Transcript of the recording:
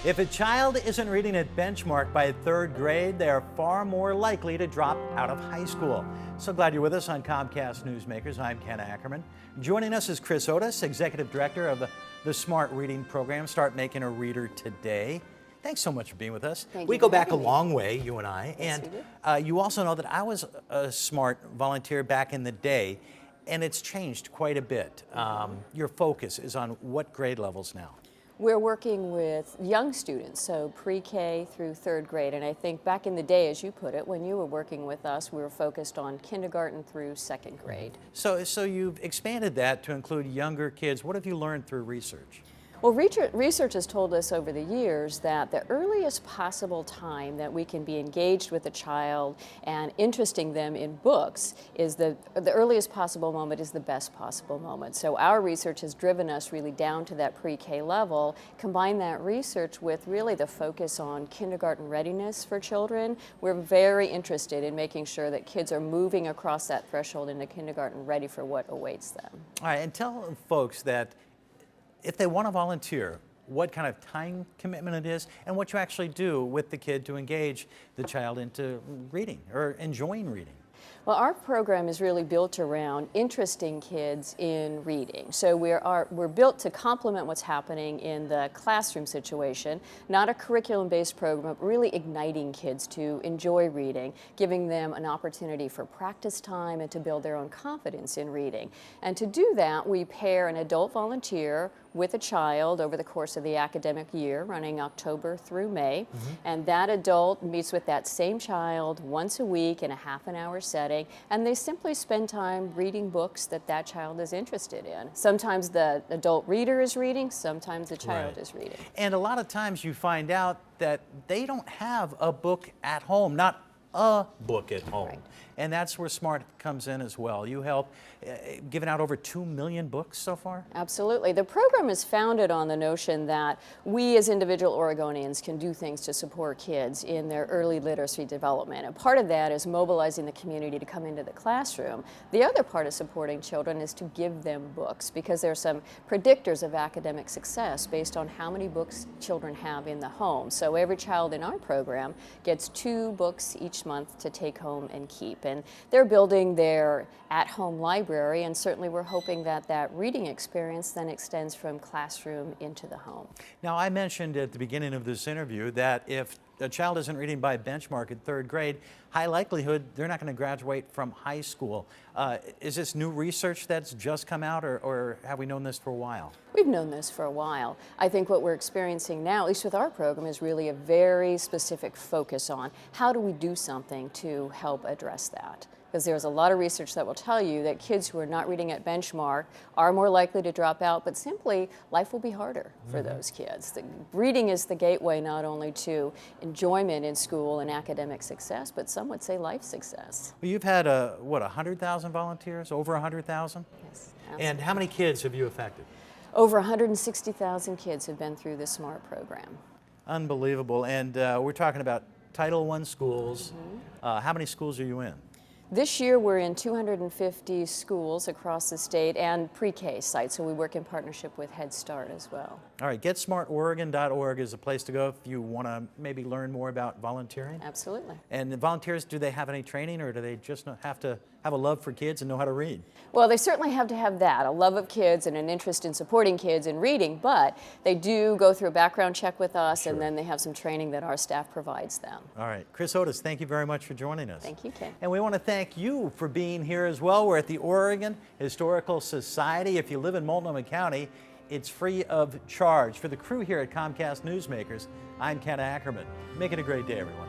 If a child isn't reading at benchmark by third grade, they are far more likely to drop out of high school. So glad you're with us on Comcast Newsmakers. I'm Ken Ackerman. Joining us is Chris Otis, Executive Director of the Smart Reading Program, Start Making a Reader Today. Thanks so much for being with us. We go back a long way, you and I. Yes, and you also know that I was a SMART volunteer back in the day, and it's changed quite a bit. Your focus is on what grade levels now? We're working with young students, so pre-K through third grade. And I think back in the day, as you put it, when you were working with us, we were focused on kindergarten through second grade. So you've expanded that to include younger kids. What have you learned through research? Well, research has told us over the years that the earliest possible time that we can be engaged with a child and interesting them in books is the earliest possible moment is the best possible moment. So our research has driven us really down to that pre-K level, combine that research with really the focus on kindergarten readiness for children. We're very interested in making sure that kids are moving across that threshold into kindergarten ready for what awaits them. All right, and tell folks that if they want to volunteer, what kind of time commitment it is and what you actually do with the kid to engage the child into reading or enjoying reading. Well, our program is really built around interesting kids in reading. So we're built to complement what's happening in the classroom situation, not a curriculum-based program, but really igniting kids to enjoy reading, giving them an opportunity for practice time and to build their own confidence in reading. And to do that, we pair an adult volunteer with a child over the course of the academic year, running October through May. And that adult meets with that same child once a week in a half-an-hour setting, and they simply spend time reading books that that child is interested in. Sometimes the adult reader is reading, sometimes the child is reading. And a lot of times you find out that they don't have a book at home, not a book at home. Right. And that's where SMART comes in as well. You help giving out over 2 million books so far? Absolutely. The program is founded on the notion that we as individual Oregonians can do things to support kids in their early literacy development. And part of that is mobilizing the community to come into the classroom. The other part of supporting children is to give them books, because there are some predictors of academic success based on how many books children have in the home. So every child in our program gets 2 books each month to take home and keep. And they're building their at-home library, and certainly we're hoping that that reading experience then extends from classroom into the home. Now, I mentioned at the beginning of this interview that if a child isn't reading by benchmark in third grade, high likelihood they're not going to graduate from high school. Is this new research that's just come out, or have we known this for a while? We've known this for a while. I think what we're experiencing now, at least with our program, is really a very specific focus on how do we do something to help address that. Because there's a lot of research that will tell you that kids who are not reading at benchmark are more likely to drop out, but simply life will be harder for those kids. Reading is the gateway not only to enjoyment in school and academic success, but some would say life success. Well, you've had, 100,000 volunteers? Over 100,000? Yes, absolutely. And how many kids have you affected? Over 160,000 kids have been through the SMART program. Unbelievable. And we're talking about Title I schools. How many schools are you in? This year we're in 250 schools across the state and pre-K sites, so we work in partnership with Head Start as well. All right, GetSmartOregon.org is a place to go if you want to maybe learn more about volunteering. Absolutely. And the volunteers, do they have any training, or do they just have to have a love for kids and know how to read? Well, they certainly have to have that, a love of kids and an interest in supporting kids in reading, but they do go through a background check with us, and then they have some training that our staff provides them. All right, Chris Otis, thank you very much for joining us. Thank you, Ken. And we want to thank you for being here as well. We're at the Oregon Historical Society. If you live in Multnomah County, it's free of charge. For the crew here at Comcast Newsmakers, I'm Ken Ackerman. Make it a great day, everyone.